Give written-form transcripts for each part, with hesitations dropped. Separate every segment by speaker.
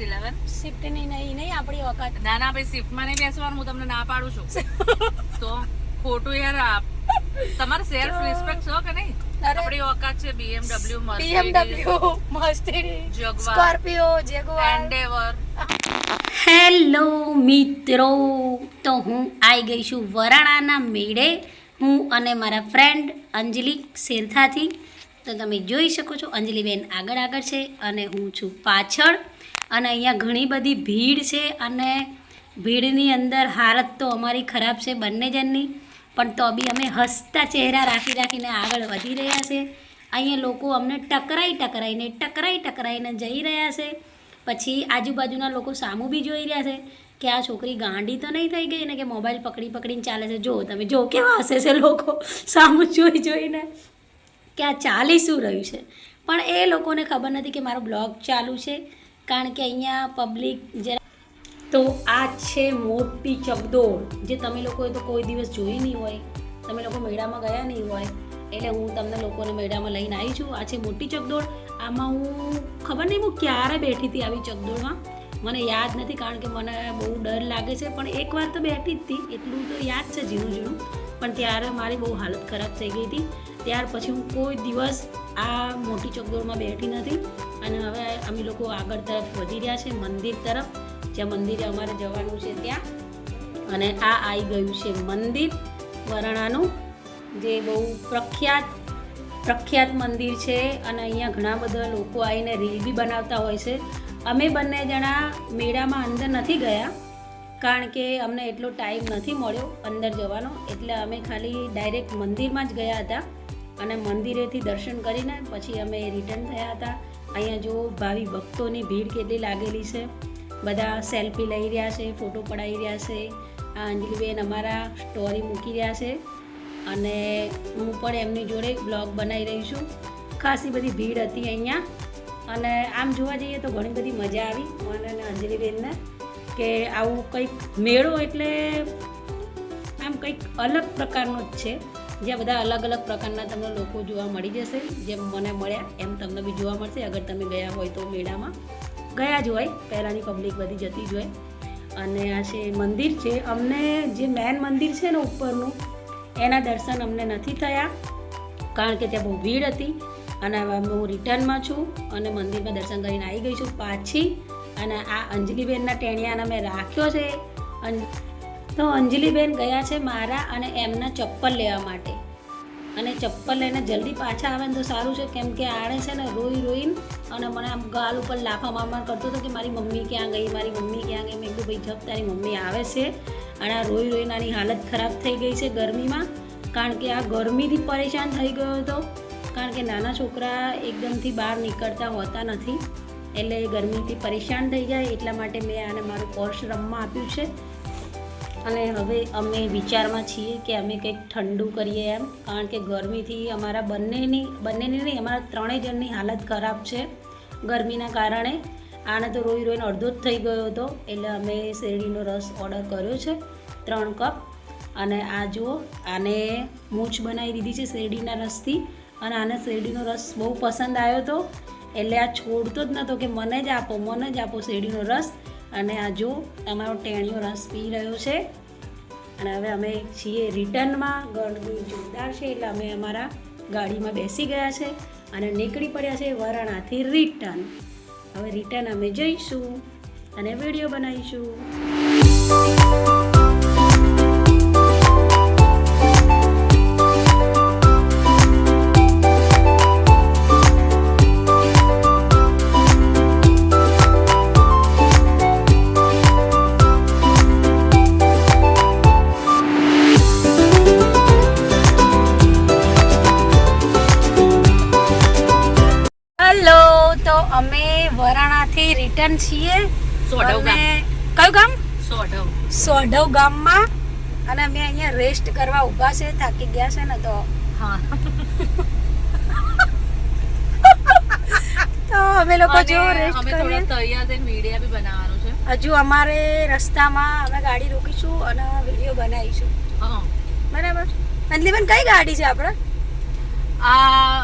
Speaker 1: 11
Speaker 2: shift નહીં આપણી વખત.
Speaker 1: ના ના ભાઈ શિફ્ટમાં નહીં બેસવાનું, હું તમને ના પાડું છું. તો ખોટું યાર, તમારે સેલ્ફ રિસ્પેક્ટ છો કે નહીં? આપણી વખત છે BMW,
Speaker 2: Mercedes,
Speaker 1: Jaguar,
Speaker 2: Scorpio, Jaguar,
Speaker 1: endeavour.
Speaker 2: Hello મિત્રો, તો હું આવી ગઈ છું વરાણાના મેળે, હું અને મારા ફ્રેન્ડ અંજલિ શેરથાથી. તો તમે જોઈ શકો છો અંજલિબેન આગળ છે અને હું છું પાછળ. અને અહીંયા ઘણી બધી ભીડ છે અને ભીડની અંદર હાલત તો અમારી ખરાબ છે બંને જણની, પણ તો બી અમે હસતા ચહેરા રાખીને આગળ વધી રહ્યા છે. અહીંયા લોકો અમને ટકરાઈને જઈ રહ્યા છે. પછી આજુબાજુના લોકો સામું બી જોઈ રહ્યા છે કે આ છોકરી ગાંડી તો નહીં થઈ ગઈ ને કે મોબાઈલ પકડીને ચાલે છે. તમે જો કેવા હસે છે લોકો સામું જોઈને કે આ ચાલી શું રહ્યું છે. પણ એ લોકોને ખબર નથી કે મારો બ્લોગ ચાલુ છે, કારણ કે અહીંયા પબ્લિક જરા. તો આ છે મોટી ચકડોળ, જે તમે લોકોએ તો કોઈ દિવસ જોઈ નહીં હોય, તમે લોકો મેળામાં ગયા નહીં હોય, એટલે હું તમને લોકોને મેળામાં લઈને આવી છું. આ છે મોટી ચકડોળ. આમાં હું ખબર નહીં હું ક્યારે બેઠી હતી આવી ચકડોળમાં, મને યાદ નથી, કારણ કે મને બહુ ડર લાગે છે. પણ એકવાર તો બેઠી જ હતી, એટલું તો યાદ છે ઝીણું. પણ ત્યારે મારી બહુ હાલત ખરાબ થઈ ગઈ હતી. ત્યાર પછી હું કોઈ દિવસ આ મોટી ચકડોળમાં બેઠી નથી. અને હવે અમે લોકો આગળ તરફ વધી રહ્યા છે, મંદિર તરફ, જ્યાં મંદિરે અમારે જવાનું છે ત્યાં. અને આ આવી ગયું છે મંદિર વરાણાનું, જે બહુ પ્રખ્યાત મંદિર છે. અને અહીંયા ઘણા બધા લોકો આવીને રીલ બી બનાવતા હોય છે. અમે બંને જણા મેળામાં અંદર નથી ગયા, કારણ કે અમને એટલો ટાઈમ નથી મળ્યો અંદર જવાનો, એટલે અમે ખાલી ડાયરેક્ટ મંદિરમાં જ ગયા હતા. અને મંદિરેથી દર્શન કરીને પછી અમે રિટર્ન થયા હતા. અહીંયા જો ભાવિ ભક્તોની ભીડ કેટલી લાગેલી છે, બધા સેલ્ફી લઈ રહ્યા છે, ફોટો પડાવી રહ્યા છે. આ અંજલિબેન અમારા સ્ટોરી મૂકી રહ્યા છે અને હું પણ એમની જોડે બ્લોગ બનાવી રહી છું. ખાસી બધી ભીડ હતી અહીંયા, અને આમ જોવા જઈએ તો ઘણી બધી મજા આવી મને અને અંજલિબેનને, કે આવું કંઈક મેળો એટલે આમ કંઈક અલગ પ્રકારનો જ છે, જ્યાં બધા અલગ પ્રકારના તમને લોકો જોવા મળી જશે. જેમ મને મળ્યા એમ તમને બી જોવા મળશે, અગર તમે ગયા હોય તો. મેળામાં ગયા જ હોય, પહેલાંની પબ્લિક બધી જતી જ હોય. અને આ છે મંદિર છે. અમને જે મેન મંદિર છે ને ઉપરનું, એના દર્શન અમને નથી થયા, કારણ કે ત્યાં બહુ ભીડ હતી. અને હવે હું રિટર્નમાં છું અને મંદિરમાં દર્શન કરીને આવી ગઈ છું પાછી. અને આ અંજલિબેનના ટેણિયાને મેં રાખ્યો છે. તો અંજલિબેન ગયા છે મારા અને એમના ચપ્પલ લેવા માટે, અને ચપ્પલ લઈને જલ્દી પાછા આવે ને તો સારું છે, કેમ કે આણે છે ને રોઈને અને મને આમ ગાલ ઉપર લાફા માર કરતો હતો કે મારી મમ્મી ક્યાં ગઈ. મેં કીધું ભાઈ જબ તારી મમ્મી આવે છે. અને આ રોઈને આની હાલત ખરાબ થઈ ગઈ છે ગરમીમાં, કારણ કે આ ગરમીથી પરેશાન થઈ ગયો હતો. કારણ કે નાના છોકરા એકદમથી બહાર નીકળતા હોતા નથી, એટલે ગરમીથી પરેશાન થઈ જાય, એટલા માટે મેં આને મારું પોર્શ રમવા આપ્યું છે. અને હવે અમે વિચારમાં છીએ કે અમે કંઈક ઠંડુ કરીએ એમ, કારણ કે ગરમીથી અમારા બંનેની નહીં, અમારા ત્રણેય જણની હાલત ખરાબ છે ગરમીના કારણે. આને તો રોઈને અડધો જ થઈ ગયો હતો, એટલે અમે શેરડીનો રસ ઓર્ડર કર્યો છે 3 કપ. અને આ જુઓ, આને મૂછ બનાવી દીધી છે શેરડીના રસથી, અને આને શેરડીનો રસ બહુ પસંદ આવ્યો હતો, એટલે આ છોડતો જ નહોતો કે મને જ આપો શેરડીનો રસ. અને આ જો અમારો ટેણીયો રસ પી રહ્યો છે. અને હવે અમે છીએ રિટર્નમાં. ગરમી જોરદાર છે, એટલે અમે અમારા ગાડીમાં બેસી ગયા છે અને નીકળી પડ્યા છે વરાણાથી રિટર્ન. હવે રિટર્ન અમે જઈશું અને વિડીયો બનાવીશું. તો અમે વરાણાથી રિટર્ન છીએ. કયું ગામ? સોઢવ ગામમાં. અને અમે અહીંયા રેસ્ટ કરવા ઊભા છે, થાકી ગયા છે ને તો. તો અમે લોકો જો રેસ્ટ કરીએ,
Speaker 1: વિડિયો બી બનાવવાનો છે.
Speaker 2: હજુ અમારે રસ્તામાં અમે ગાડી રોકીશું અને વિડીયો બનાવીશું. બરાબર. અંજલિબેન કઈ ગાડી છે આપણે?
Speaker 1: આ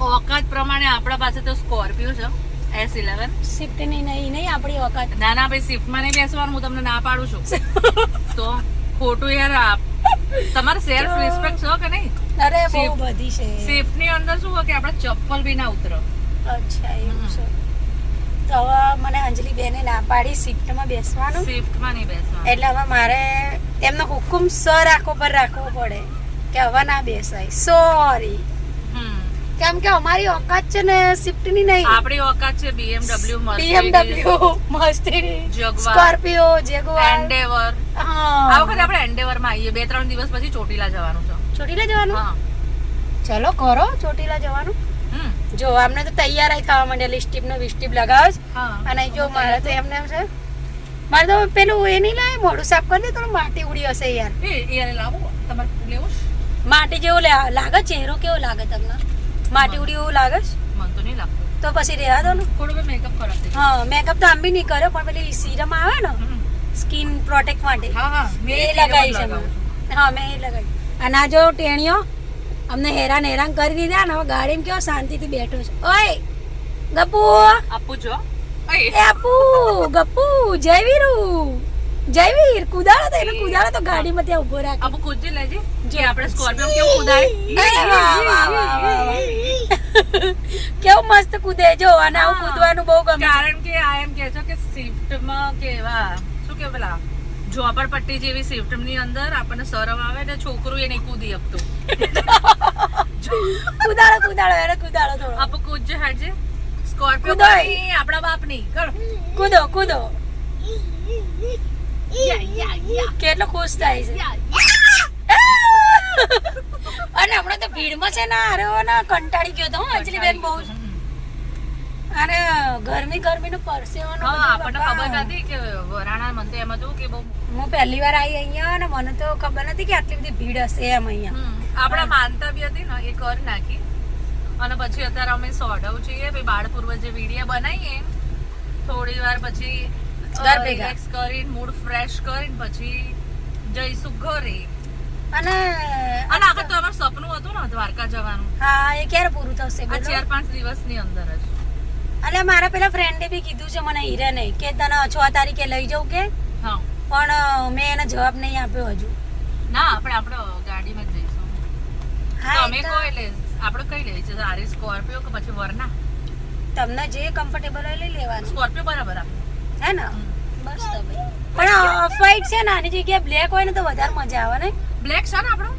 Speaker 1: ઓકાત પ્રમાણે આપણા પાસે તો સ્કોર્પિયો છે. S11
Speaker 2: શિફ્ટ નહીં આપણી વખત.
Speaker 1: ના ના ભાઈ સ્વિફ્ટ માં નહીં બેસવાનું, હું તમને ના પાડું છું. તો ખોટું યાર તમારે સેલ્ફ રિસ્પેક્ટ છે કે નહીં?
Speaker 2: અરે બહુ
Speaker 1: Shift.
Speaker 2: બધી છે.
Speaker 1: સ્વિફ્ટ ની અંદર શું હોય કે આપણે ચપ્પલ બી ના ઉતરો.
Speaker 2: અચ્છા એવું છે. તો હવે મને અંજલિ બેને ના પાડી શિફ્ટમાં બેસવાનું,
Speaker 1: સ્વિફ્ટ માં નહીં બેસવાનું.
Speaker 2: એટલે હવે મારે એમનો હુકુમ સર આંખો પર રાખવો પડે કે હવે ના બેસાય. સોરી,
Speaker 1: હમ.
Speaker 2: કેમ કે અમારી ઓકાત છે ને શિફ્ટની નહીં.
Speaker 1: આપણી ઓકાત છે BMW,
Speaker 2: BMW, Mercedes,
Speaker 1: Jaguar,
Speaker 2: Scorpio, Jaguar.
Speaker 1: Endeavour.
Speaker 2: હા,
Speaker 1: આ વખતે આપણે એન્ડેવર માં આવીએ, 2-3 દિવસ પછી ચોટીલા જવાનું છે.
Speaker 2: ચોટીલા જવાનું.
Speaker 1: હા.
Speaker 2: ચલો કરો ચોટીલા જવાનું.
Speaker 1: હમ.
Speaker 2: જો અમને તો તૈયાર જ થવા માંડે, લિસ્ટીપ નો વિસ્ટીપ લગાવે છે.
Speaker 1: હા.
Speaker 2: અને જો મારે તો એમને એમ છે, મારે તો પેલું એ નહીં લાવે, મોઢું સાફ કરી દે, થોડું માટી ઉડી હશે યાર.
Speaker 1: એ લાવો તમારે લેવું છે?
Speaker 2: માટી જેવું લાગે, ચહેરો કેવો લાગે તમને? માટી ઉડી એવું લાગે છે?
Speaker 1: મને તો નહીં લાગતું.
Speaker 2: તો પછી રહેવા દો ને.
Speaker 1: થોડું મેકઅપ ખરાબ થઈ ગયું.
Speaker 2: હા, મેકઅપ તો આમ બી નહીં કર્યો, પણ પેલી સીરમ આવે ને
Speaker 1: હમ.
Speaker 2: સ્કિન પ્રોટેક્ટ માટે,
Speaker 1: હા હા મેં
Speaker 2: એ
Speaker 1: એ
Speaker 2: લગાવી છે
Speaker 1: લગાવું છું.
Speaker 2: મેં. હા, મેં એ લગાવી. અને આ જો ટેણીઓ અમને હેરાન કરી દીધા ને, હવે ગાડીમાં કેવો શાંતિથી બેઠો છે. ઓય ગપુ,
Speaker 1: આપું છો?
Speaker 2: એ આપુ, ગપુ, જયવીરુ, જયવીર કુદાડો તો એને કુદાડો તો ગાડીમાં ત્યાં ઉભો રાખ.
Speaker 1: આપું કૂદજી લેજે. જે આપણે સ્કોર્પિયો કેવું કુદાય.
Speaker 2: કેવું મસ્ત કૂદે જો, અને આવું કૂદવાનું બહુ ગમે.
Speaker 1: કારણ કે આ એમ કે છે કે સ્વિફ્ટ માં કેવા શું કે પેલા ઝોપડપટ્ટી જેવી સ્વિફ્ટ ની અંદર આપણને શરમ આવે ને, છોકરું એ નહીં કૂદી શકતું.
Speaker 2: કુદાડો એને કુદાડો થોડો.
Speaker 1: આપું કૂદજે હાડજે. સ્કોર્પિયો
Speaker 2: કૂદાય.
Speaker 1: ની આપણા બાપની કર.
Speaker 2: કૂદો કેટલો ખુશ થાય છે. અને હમણાં તો ભીડમાં છે ને, અરે ને કંટાળી ગયો તો અંજલિ બેન બહુ જ. અને ગરમી નો પરસેવાનો
Speaker 1: હા આપણને ખબર નથી કે વરાણા મને તો એમ હતું કે બહુ
Speaker 2: હું પહેલી વાર આવી અહીંયા, અને મને તો ખબર નથી કે આટલી બધી ભીડ હશે એમ અહીંયા.
Speaker 1: આપણા માનતા બી હતી ને એ કરી નાખી. અને પછી અત્યારે અમે સોડવ છીએ ભાઈ, બાળપૂર્વ જે વિડીયો બનાવીએ થોડી વાર પછી
Speaker 2: ઘર ભેગા.
Speaker 1: રિલેક્સ કરીને મૂડ ફ્રેશ કરીને પછી જઈશું ઘરે.
Speaker 2: અને
Speaker 1: આગળ તો અમારું સપનું હતું ને દ્વારકા જવાનું.
Speaker 2: હા, એ ક્યારે પૂરું થશે
Speaker 1: આ
Speaker 2: બોલો?
Speaker 1: 4-5 દિવસની અંદર જ.
Speaker 2: એટલે મારા પેલા ફ્રેન્ડે બી કીધું છે મને, હિરને, કે તને 6 તારીખે લઈ જાઉં કે,
Speaker 1: હા
Speaker 2: પણ મેં એને જવાબ નહીં આપ્યો હજુ.
Speaker 1: ના આપણે ગાડીમાં જ જઈશું.
Speaker 2: હા,
Speaker 1: તમે
Speaker 2: એ તો
Speaker 1: કહો એટલે આપણે કઈ લઈએ છે? સારી સ્કોર્પિયો કે પછી વરના?
Speaker 2: તમને જે કમ્ફર્ટેબલ હોય લઈ લેવાનું,
Speaker 1: સ્કોર્પિયો બરાબર આપણે.
Speaker 2: હે ને? બસ તો ભાઈ. પણ ઓફ વ્હાઈટ છે ને, આની જગ્યાએ બ્લેક હોય ને તો વધારે મજા આવે ને.
Speaker 1: બ્લેક છે ને આપણો?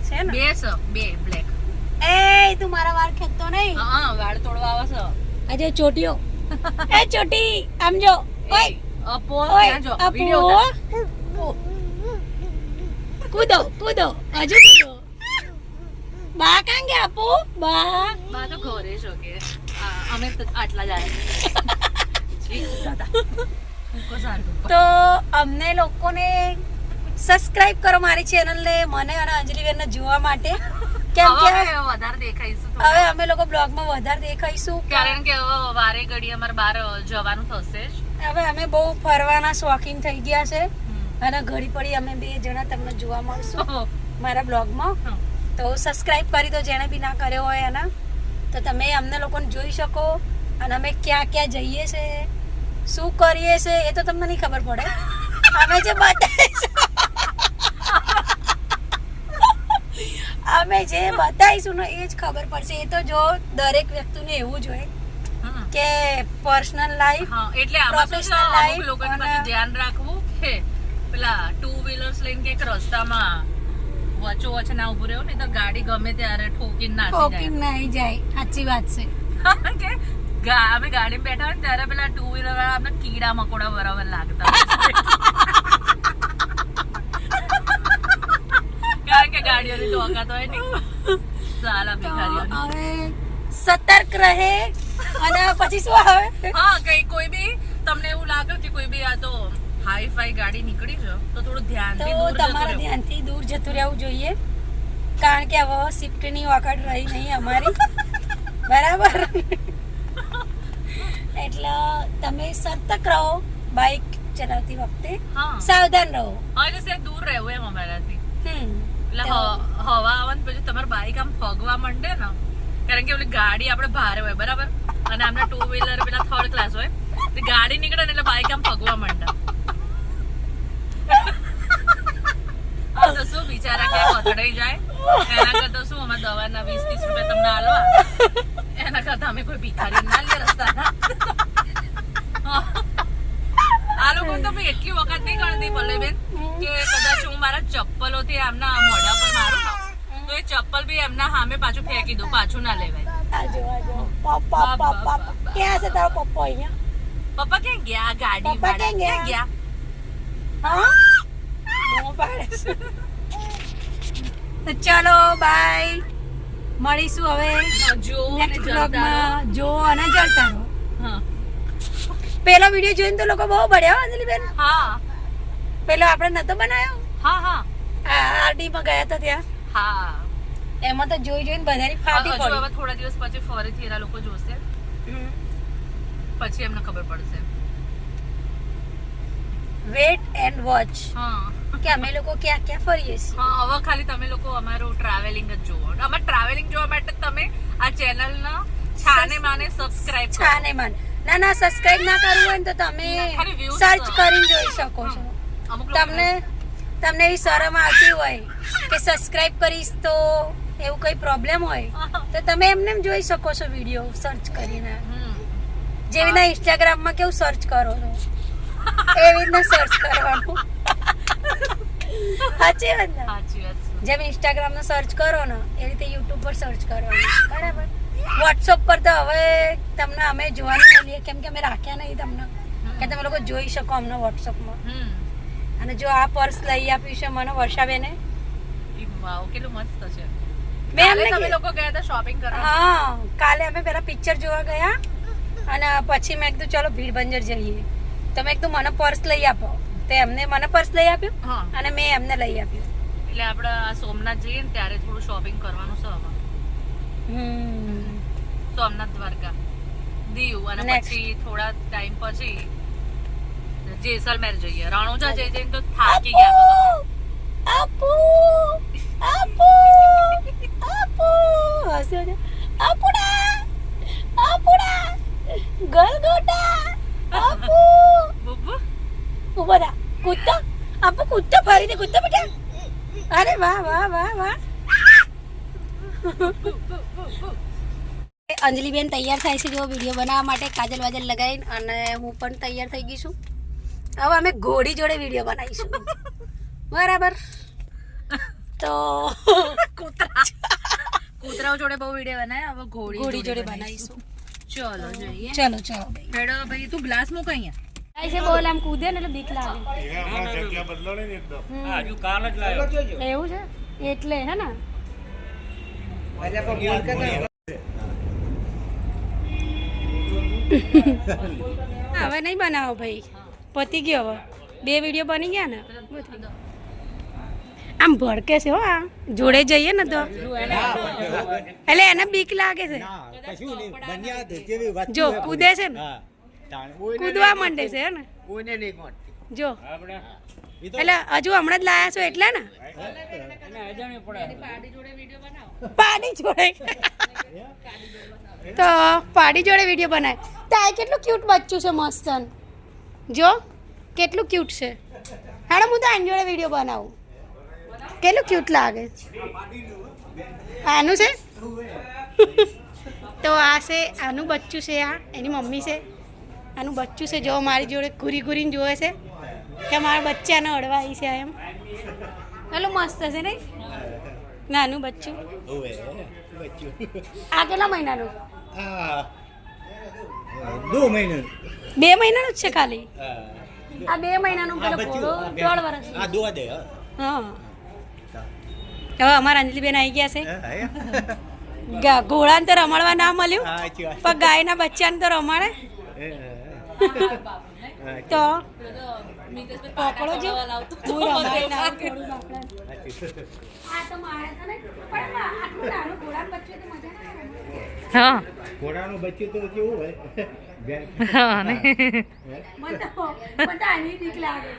Speaker 2: છે ને?
Speaker 1: બે બ્લેક.
Speaker 2: એ તું મારા વાળ ખેંચતો નહીં.
Speaker 1: હા વાળ તોડવા આવે છે.
Speaker 2: આજે ચોટીઓ, એ ચોટી આમ જો. ઓય
Speaker 1: અપો
Speaker 2: ઓય
Speaker 1: ત્યાં જો
Speaker 2: આપો.
Speaker 1: વિડિયો ઉતાર.
Speaker 2: કૂદો હજુ કૂદો. બા કાં ગયા આપો? બા
Speaker 1: બા તો ઘરે છો કે અમે તો આટલા જાય.
Speaker 2: તો અમને લોકોને સબસ્ક્રાઇબ કરો મારી ચેનલ ને, મને અને અંજલિ બેન ને જોવા માટે. કેમ કે
Speaker 1: વધારે દેખાઈશું થોડા.
Speaker 2: હવે અમે લોકો બ્લોગમાં વધારે દેખાઈશું,
Speaker 1: કારણ કે હવે વારે ઘડી અમારે બહાર જવાનું થશે જ.
Speaker 2: હવે અમે બહુ ફરવાના શોખીન થઈ ગયા છે, અને ઘડી પડી અમે 2 જણા તમને જોવા મળશું મારા બ્લોગમાં. તો સબસ્ક્રાઇબ કરી દો જેણે બી ના કર્યો હોય એના, તો તમે અમને લોકોને જોઈ શકો. અને અમે ક્યાં ક્યાં જઈએ છે, શું કરીએ છે, એ તો તમને નહીં ખબર પડે. અમે જે બતાવીશું ને એ જ ખબર પડશે. એ તો જો દરેક વ્યક્તિને એવું જ હોય કે પર્સનલ લાઈફ,
Speaker 1: હા એટલે આમાં શું છે,
Speaker 2: Professional
Speaker 1: અમુક
Speaker 2: life
Speaker 1: લોકોને
Speaker 2: અને-
Speaker 1: પાછું ધ્યાન રાખવું કે પેલા 2 વ્હીલર્સ લઈને ક્યાંક રસ્તામાં વચ્ચે ના ઉભું રહેવું, નહીં તો ગાડી ગમે ત્યારે ઠોકીને નાસી
Speaker 2: ઠોકીને નાઈ જાય. સાચી વાત છે.
Speaker 1: જાય. કે અમે ગાડીમાં બેઠા હોય ને ત્યારે પેલા 2 વ્હીલર વાળા આપણે કીડા મકોડા બરાબર લાગતા હોય. કારણ કે ગાડીઓની ટોકાત હોય ને સાલા ભિખારીઓની.
Speaker 2: હવે સતર્ક રહે. અને પછી શું આવે?
Speaker 1: હા કોઈ બી તમને એવું લાગે કે કોઈ બી આ તો હાઈ ફાઈ ગાડી નીકળી છે તો થોડું ધ્યાનથી
Speaker 2: તો
Speaker 1: દૂર જતું
Speaker 2: તમારે
Speaker 1: રહેવું.
Speaker 2: ધ્યાનથી દૂર જતું રહેવું જોઈએ, કારણ કે હવે શિફ્ટની વખત રહી નહીં અમારી. બરાબર? એટલે તમે સતર્ક રહો બાઇક ચલાવતી વખતે,
Speaker 1: હા
Speaker 2: સાવધાન રહો.
Speaker 1: હા એટલે સેજ દૂર રહેવું એમ અમારાથી. એટલે
Speaker 2: તો
Speaker 1: હવા આવે ને પછી તમારી બાઈક આમ ફગવા માંડે ને, કારણ કે ઓલી ગાડી આપણે ભારે હોય બરાબર, અને આમના ટુ વ્હીલર પેલા થર્ડ ક્લાસ હોય તો ગાડી નીકળે ને એટલે બાઈક આમ ભગવા માંડે. તો શું બિચારા ક્યાંક અથડાઈ જાય એના કરતા શું અમારે દવાના 20-30 રૂપિયા તમને આલવા એના કરતા અમે કોઈ ભિખારી ના લે રસ્તાના. આ લોકો તો ભાઈ એટલી વખત નહીં ગણતી પલ્લવીબેન કે કદાચ હું મારા ચપ્પલોથી એમના મોઢા પર મારું ને તો એ ચપ્પલ બી એમના સામે પાછું ફેંકી દઉં, પાછું ના લેવાય.
Speaker 2: ક્યાં છે તારો પપ્પો અહીંયા?
Speaker 1: પપ્પા ક્યાં ગયા? ગાડી વાળા ક્યાં ગયા?
Speaker 2: તો ચલો બાય, મળીશું હવે
Speaker 1: જો
Speaker 2: નેક્સ્ટ વ્લોગમાં. જો અને જલતા રહો.
Speaker 1: હા
Speaker 2: પેલો વિડિયો જોઈને તો લોકો બહુ બળ્યા અંજલિબેન.
Speaker 1: હા
Speaker 2: પેલો આપણે નતો બનાવ્યો,
Speaker 1: હા હા
Speaker 2: આરડી માં ગયા હતા ત્યાં,
Speaker 1: હા.
Speaker 2: એમાં તો જોઈ જોઈને બધાની ફાટી
Speaker 1: હજુ
Speaker 2: પડી.
Speaker 1: હવે થોડા દિવસ પછી ફરીથી એના લોકો જોશે પછી એમને ખબર પડશે.
Speaker 2: વેટ એન્ડ વોચ
Speaker 1: હા
Speaker 2: કે અમે લોકો ક્યાં ક્યાં ફરીએ છીએ.
Speaker 1: હા હવે ખાલી તમે લોકો અમારું ટ્રાવેલિંગ જ જુઓ. અમાર ટ્રાવેલિંગ જોવા માટે તમે આ ચેનલ ના છાને માને સબસ્ક્રાઇબ કરો.
Speaker 2: છાને માન ના ના સબસ્ક્રાઇબ ના કરવું હોય ને તો તમે
Speaker 1: ખાલી views
Speaker 2: સર્ચ કરીને જોઈ શકો છો.
Speaker 1: અમુક લોકો
Speaker 2: તમને એવી શરમ આવતી હોય કે સબસ્ક્રાઇબ કરીશ તો એવું કઈ પ્રોબ્લેમ હોય તો તમે એમને એમ જોઈ શકો છો વિડીયો સર્ચ કરીને. જેવી રીતના ઇન્સ્ટાગ્રામ માં કેવું સર્ચ કરો છો એવી રીતના સર્ચ કરવાનું. સાચી વાત ને?
Speaker 1: સાચી વાત છે.
Speaker 2: જેમ ઇન્સ્ટાગ્રામ નો સર્ચ કરો ને એ રીતે યુટ્યુબ પર સર્ચ કરવાનું. બરાબર. વોટ્સઅપ પર તો હવે તમને અમે જોવાનું મળીએ કેમ કે અમે રાખ્યા નહીં તમને કે તમે લોકો જોઈ શકો અમને વોટ્સઅપમાં. અને જો આ પર્સ લઈ આપ્યું છે મને વર્ષાબેને.
Speaker 1: વાવ કેટલું મસ્ત છે.
Speaker 2: મેં
Speaker 1: કાલે
Speaker 2: એમને
Speaker 1: તમે લોકો ગયા હતા શોપિંગ કરવા?
Speaker 2: હા કાલે અમે પેલા પિક્ચર જોવા ગયા અને પછી મેં કીધું ચલો ભીડ બંજર જઈએ તો મેં કીધું મને પર્સ લઈ આપો તો એમને મને પર્સ લઈ આપ્યું
Speaker 1: હા
Speaker 2: અને મેં એમને લઈ આપ્યું.
Speaker 1: એટલે આપણે આ સોમનાથ જઈએ ને ત્યારે થોડું શોપિંગ કરવાનું છે હવે. સોમનાથ દ્વારકા દીવ અને
Speaker 2: Next.
Speaker 1: પછી થોડા ટાઈમ પછી જેસલમેર જઈએ. રણુજા જઈ જઈને તો થાકી ગયા છો તમે.
Speaker 2: આપુ આપુ આપુ હસ્યો છે. આપુડા આપુડા ગલગોટા આપુ
Speaker 1: બુબુ
Speaker 2: ઉભો થા કૂદતો આપુ કૂદતો ફરી દે કૂદતો બેટા. અરે વાહ વાહ વાહ વાહ. અંજલિબેન તૈયાર થાય છે જો વિડીયો બનાવવા માટે કાજલ વાજલ લગાવીને અને હું પણ તૈયાર થઈ ગઈ છું. હવે અમે ઘોડી જોડે વિડીયો બનાવીશું. બરાબર. તો
Speaker 1: કૂતરાઓ જોડે બહુ વિડીયો બનાવ્યા હવે ઘોડી
Speaker 2: જોડે બનાવીશું.
Speaker 1: ચલો જઈએ.
Speaker 2: ચલો ચલો
Speaker 1: હેડો ભાઈ તું ગ્લાસ મૂક અહીંયા.
Speaker 2: ભાઈ છે બોલ આમ કૂદે ને એટલે બીક લાગે. એવું છે એટલે હે ને. હવે નહીં બનાવો ભાઈ પતી ગયો. હવે 2 વિડીયો બની ગયા ને. આમ ભડકે છે હો આ જોડે જઈએ ને તો એટલે એને બીક લાગે છે. જો કૂદે છે ને કૂદવા માંડે છે હે ને જો એટલે હજુ હમણાં જ લાયા છો એટલે ને પાડી જોડે તો પાડી જોડે વિડીયો બનાય તો આ કેટલું ક્યુટ બચ્ચું છે મસ્ત જો કેટલું ક્યુટ છે. હાડો હું તો આની જોડે વિડીયો બનાવું કેટલું ક્યુટ લાગે. આનું છે તો આ છે આનું બચ્ચું છે આ એની મમ્મી છે આનું બચ્ચું છે જો મારી જોડે ઘૂરી ઘૂરીને જોવે છે કે મારા બચ્ચાને અડવાઈ છે એમ. પેલું મસ્ત છે નહીં નાનું બચ્ચું. આ કેટલા મહિનાનું?
Speaker 3: 2 મહિના.
Speaker 2: 2 મહિનાનું જ છે ખાલી. આ 2 મહિનાનું પેલો ઘોડો 1.5 વર્ષ.
Speaker 3: આ દોવા દે
Speaker 2: હા હવે અમારા અંજલિબેન આવી ગયા છે. ઘોડાને તો રમાડવા ના મળ્યું પણ ગાયના બચ્ચાને તો રમાડે તો પકડો જો હું રમાડી ના થોડું બાપડા. આ તો મારે તો નહીં પણ આટલું નાનું ઘોડાનું બચ્ચું તો મજા ના આવે.
Speaker 1: હા
Speaker 3: ઘોડાનું બચ્ચું તો કેવું હોય
Speaker 1: હા ને
Speaker 2: મને તો આની બીક લાગે.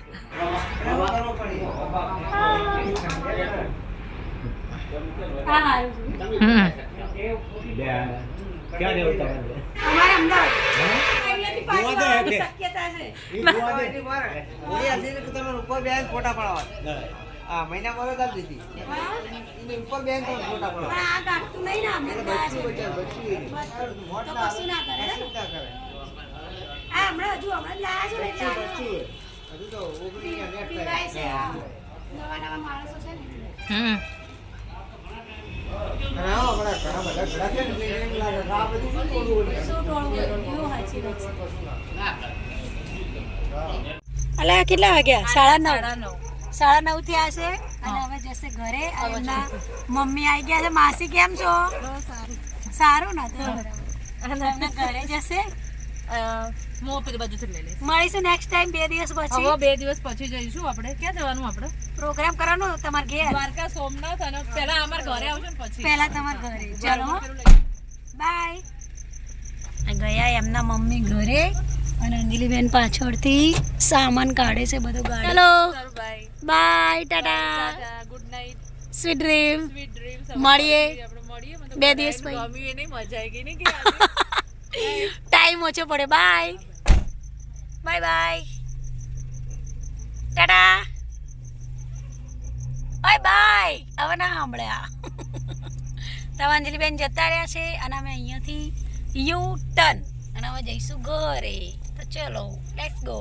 Speaker 2: આ હારું છે.
Speaker 3: ક્યાં રહેવું તમારે?
Speaker 2: અમારે અમદાવાદ
Speaker 3: હા?
Speaker 2: અહીંયાથી
Speaker 3: જોવા
Speaker 2: પાછું
Speaker 3: દે
Speaker 2: આવવાની
Speaker 3: એટલે.
Speaker 2: શક્યતા છે
Speaker 3: ઈ જોવા દે.
Speaker 4: ઉપર બેન ફોટા પાડવા
Speaker 3: હા.
Speaker 4: હા મહિના મળે તાર દીધી
Speaker 2: હા?
Speaker 4: એને ઉપર બેન તો ફોટા
Speaker 2: પણ
Speaker 4: પાડવા
Speaker 2: આ ગાંઠતું નહીં ને અમે ગયા છે.
Speaker 4: મોટ
Speaker 2: તો
Speaker 4: ના
Speaker 2: કશું ના કરે ને?
Speaker 4: ના કરે
Speaker 2: આ હમણાં જ લાયા છો ને એટલે આનું
Speaker 4: હજુ તો ઓગળી ગયા નેટ
Speaker 2: પીવાય છે આ. નવા માણસો છે ને એટલે.
Speaker 1: હમ
Speaker 4: અને હા હમણાં ઘણા બધા ઘડા છે ને એટલે એમ લાગે કે આ બધું શું ટોળું હોય?
Speaker 2: શું ટોળું બધું? એવું સાચી વાત છે. અલા કેટલા વાગ્યા? 9:30. 9:30 થયા છે અને હવે જશે ઘરે. અને એમના મમ્મી આવી ગયા છે. માસી કેમ છો? સારું ને? તો બરાબર. એમના ઘરે જશે.
Speaker 1: હું પેલી બાજુથી લઈ લઈશ.
Speaker 2: મળીશું નેક્સ્ટ ટાઈમ 2 દિવસ
Speaker 1: હવે
Speaker 2: પછી.
Speaker 1: 2 દિવસ પછી જઈશું આપણે. ક્યાં જવાનું આપણે?
Speaker 2: પ્રોગ્રામ કરવાનો તમારા ઘેર.
Speaker 1: દ્વારકા, સોમનાથ અને પહેલા અમારા ઘરે આવજો ને પછી
Speaker 2: પહેલા તમારા ઘરે. ચલો બાય. ગયા એમના મમ્મી ઘરે અને અંજલિબેન પાછળથી સામાન કાઢે છે બધું ગાડી. ચલો
Speaker 1: bye
Speaker 2: bye tata
Speaker 1: good night
Speaker 2: sweet dream.
Speaker 1: Sweet dreams.
Speaker 2: મળીએ.
Speaker 1: આપણે મળીએ. મને તો
Speaker 2: 2 દિવસ પછી.
Speaker 1: ગમ્યું એ નહીં, મજા આવી ગઈ ને કે આજે.
Speaker 2: ટાઈમ ઓછો પડે. Bye bye bye Tata bye bye. હવે ના સાંભળ્યા. તો અંજલિબેન જતા રહ્યા છે અને અમે અહીંયાથી યુ ટર્ન અને હવે જઈશું ઘરે. તો ચલો લેટ્સ ગો.